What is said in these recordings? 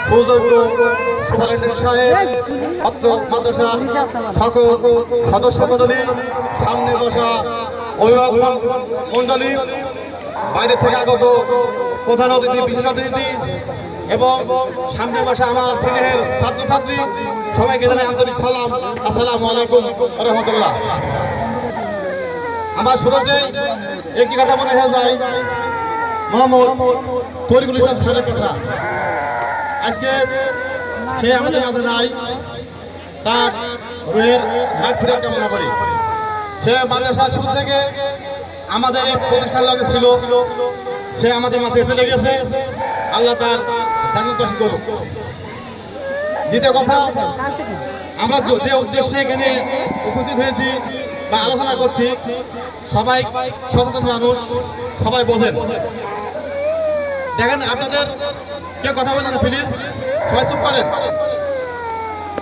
সুযোগ্য সুপারিনটেন্ডেন্ট সাহেব, অত্র মাদ্রাসার সকল সদস্য মণ্ডলী, সামনে বসা অভিভাবক মণ্ডলী, বাইরে থেকে আগত প্রধান অতিথি, বিশেষ অতিথি এবং সামনে বসা আমার স্নেহের ছাত্রছাত্রী, সবাইকে জানাই আন্তরিক সালাম। আসসালামু আলাইকুম ওয়া রাহমাতুল্লাহ। আমার শুরুতেই একটি কথা মনে হয়ে যায়, মোহাম্মদ তরিকুল ইসলাম স্যারের কথা। আজকে সে আমাদের মাঝে নাই, তার রুহের মাগফিরাত কামনা করি। সে মাদ্রাসা শুরু থেকে আমাদের এই প্রতিষ্ঠান লগে ছিল, সে আমাদের মাথায় চলে গেছে, আল্লাহ তার জান্নাত নসিব করুক। দ্বিতীয় কথা, আমরা যে উদ্দেশ্যে এখানে উপস্থিত হয়েছি বা আলোচনা করছি, সবাই সচেতন মানুষ, সবাই বোঝেন। দেখেন, আপনাদের কেউ কথা বলেন না, প্লিজ সবাই চুপ করেন।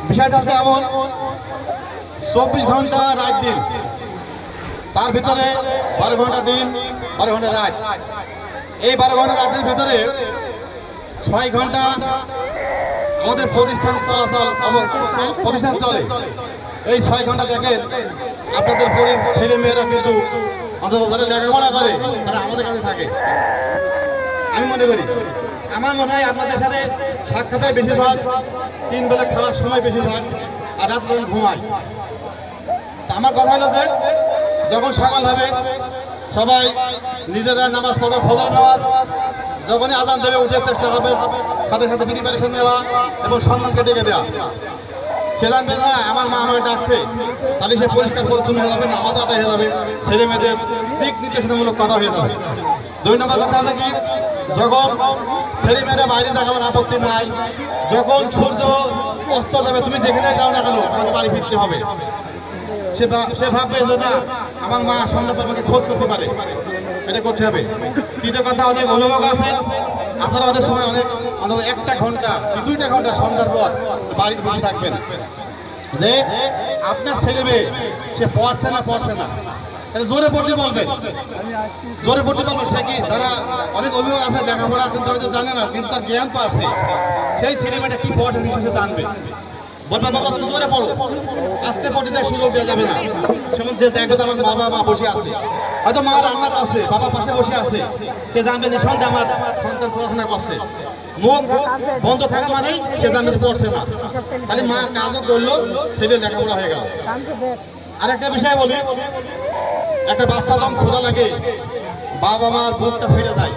বিষয়টা আছে এমন, 24 ঘন্টা রাত দিন, তার ভিতরে 12 ঘন্টা দিন, 12 ঘন্টা রাত। এই 12 ঘন্টা রাতের ভিতরে 6 ঘন্টা আমাদের প্রতিষ্ঠান চলাচল এবং প্রতিষ্ঠান চলে। এই 6 ঘন্টা দেখেন, আপনাদের ছেলে মেয়েরা কিন্তু অন্তত লেখাপড়া করে, তারা আমাদের কাছে থাকে। আমি মনে করি, আমার মনে হয় আপনাদের সাথে সাক্ষাৎ হয় বেশিরভাগ 3 বেলা খাওয়ার সময় বেশিরভাগ, আর রাত যখন ঘুমায়। তা আমার কথা হলো যে, যখন সকাল হবে সবাই নিজেরা নামাজ পড়বে, ফজরের নামাজ, যখনই আজান দেবে উঠে চেষ্টা হবে সাথে সাথে প্রিপারেশন নেওয়া এবং সন্তানকে ডেকে দেওয়া। সে জানবে না আমার মা আমাকে ডাকছে, তাহলে সে পরিষ্কার পরিচ্ছন্ন হয়ে যাবে, নামাজ আদায় হয়ে যাবে, ছেলে মেয়েদের দিক নির্দেশনামূলক কথা হয়ে যাবে। 2 নম্বর কথা হচ্ছে কি, যখন ছেলে মেয়েরা বাইরে যাক আমার আপত্তি নাই, যখন সূর্য অস্ত যাবে তুমি যেখানে যাও না কেন আমাকে বাড়ি ফিরতে হবে। সে ভাববে যে না, আমার মা সন্ধ্যা পর আমাকে খোঁজ করতে পারে, এটা করতে হবে। তৃতীয় কথা, অনেক অভিভাবক আছে, আপনারা অনেক সময় অনেক 1টা ঘন্টা 2টা ঘন্টা সন্ধ্যার পর বাড়িতে বসে থাকবেন যে আপনার ছেলে মেয়ে সে পড়ছে না, জোরে পড়তে বলবেন, জোরে পড়তে বলবেন। সে কি, যারা অনেক অভিভাবক আছে লেখাপড়া কিন্তু হয়তো জানে না, কিন্তু তার জ্ঞান তো আছে, সেই ছেলে মেয়েটা কি পড়ছে সে জানবে। বলবে বাবা তুমি জোরে পড়ো, আস্তে পড়তে দেয় সুযোগ দেওয়া যাবে না। সেমন যে দেখবে আমার বাবা মা বসে আছে, হয়তো মা রান্না করছে, বাবা পাশে বসে আছে, সে জানবে যে সন্ধ্যা আমার সন্তান পড়াশোনা করছে। মুখ বন্ধ থাকা মানেই সে জানবে পড়ছে না, তাহলে মা কাজও করলো, ছেলে লেখাপড়া হয়ে গেল। আরেকটা বিষয় বলি, একটা বাচ্চা যখন ক্ষুধা লাগে, বাবা মার বুকটা ফিরে যায়,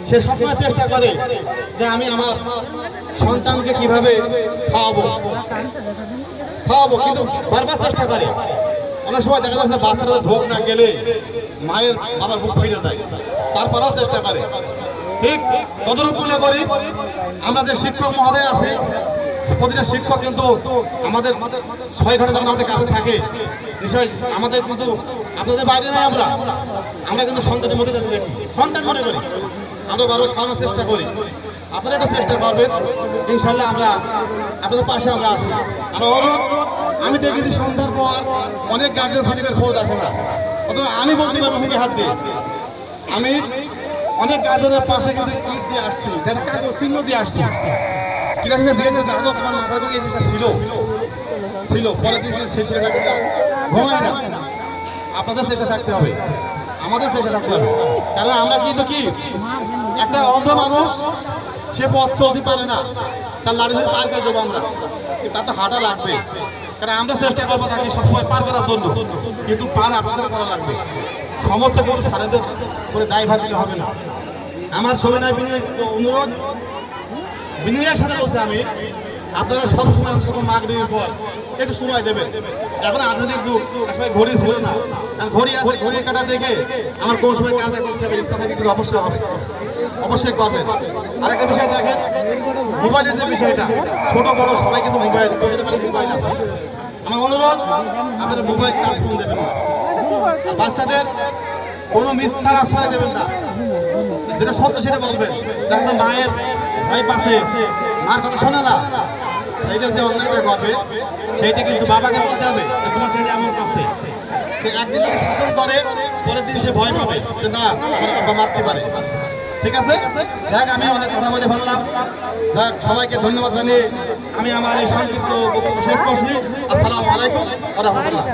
সে সবসময় চেষ্টা করে যে আমি আমার সন্তানকে কিভাবে খাওয়াবো, কিন্তু বারবার চেষ্টা করে। অনেক সময় দেখা যাচ্ছে বাচ্চারা ঢোক না গেলে মায়ের বাবার বুক ফিরে যায়, তারপরেও চেষ্টা করে। ঠিক তদরূপ মনে করি আমরা যে শিক্ষক মহোদয় আছে, প্রতিটা শিক্ষক কিন্তু আমাদের 6 ঘন্টা যখন আমাদের কাছে থাকে, নিশ্চয় আমাদের কিন্তু আপনাদের বাইরে নাই, আমরা কিন্তু সন্তানের মধ্যে দেখি, সন্তান মনে করি, আমরা বারবার খাওয়ানোর চেষ্টা করি। আপনারা এটা চেষ্টা করবেন, ইনশাল্লাহ আমরা আপনাদের পাশে আমরা আছি। আমরা অনুরোধ, আমি দেখেছি সন্ধ্যার পর অনেক গার্জেন সার্টিফিকেট ফোন রাখে না, অথবা আমি বলতে পারবো মুখে হাত দিয়ে, আমি অনেক গার্জেনের পাশে কিন্তু ইট দিয়ে আসছি, যারা কাগজ চিহ্ন দিয়ে আসছি। ঠিক আছে, জিজ্ঞেস দেখো তোমার মাথার কোনো এই জিনিসটা ছিল, পরের দিন সেই ছেলেটা কিন্তু ঘুমায় না। আপনাদের চেষ্টা থাকতে হবে, আমাদের চেষ্টা থাকতে হবে, কারণ আমরা কিন্তু কি, একটা অন্ধ মানুষ, সে পথ চলতে পারে না, তার লাড়ি ধরে পার করে দেবো আমরা, তার তো হাঁটা লাগবে, কারণ আমরা চেষ্টা করবো তাকে সবসময় পার করার জন্য, কিন্তু পার আপনাদের করা লাগবে। সমস্ত কিছু সারেদের করে দায়ভার দিলে হবে না। আমার সবিনয় অনুরোধ, বিনয়ের সাথে বলছি আমি, আপনারা সবসময় মাগরিবের পর একটু সময় দেবেন। এখন আধুনিক যুগ, সময় ঘড়ি ছিল না, ঘড়ি আছে, ঘড়ি কাটা দেখে আমার কোন সময় কাজটা করতে হবে, ইচ্ছা থেকে কিন্তু অবশ্যই হবে, অবশ্যই করবেন। আরেকটা বিষয় দেখেন, মোবাইলের যে বিষয়টা, ছোট বড় সবাই কিন্তু মোবাইল, মোবাইল আছে। আমার অনুরোধ, আপনারা মোবাইল কাজ ফোন দেবেন না, বাচ্চাদের কোনো মিথ্যার আশ্রয় দেবেন না, যেটা সত্য সেটা বলবেন। দেখবেন মায়ের ভাই পাশে, মার কথা শোনে না, সেইটা যে অন্যায়টা করবে, সেইটা কিন্তু বাবাকে বলতে হবে তোমার ছেলে এমন করছে। একদিন যদি শাসন করে, পরের দিন সে ভয় পাবে যে না আমার আব্বা মারতে পারে। ঠিক আছে, দেখ আমি অনেক কথা বলে ফেললাম। দেখ সবাইকে ধন্যবাদ জানিয়ে আমি আমার এই সংক্ষিপ্ত বক্তব্য শেষ করছি। আসসালামু আলাইকুম ওয়া রাহমাতুল্লাহ।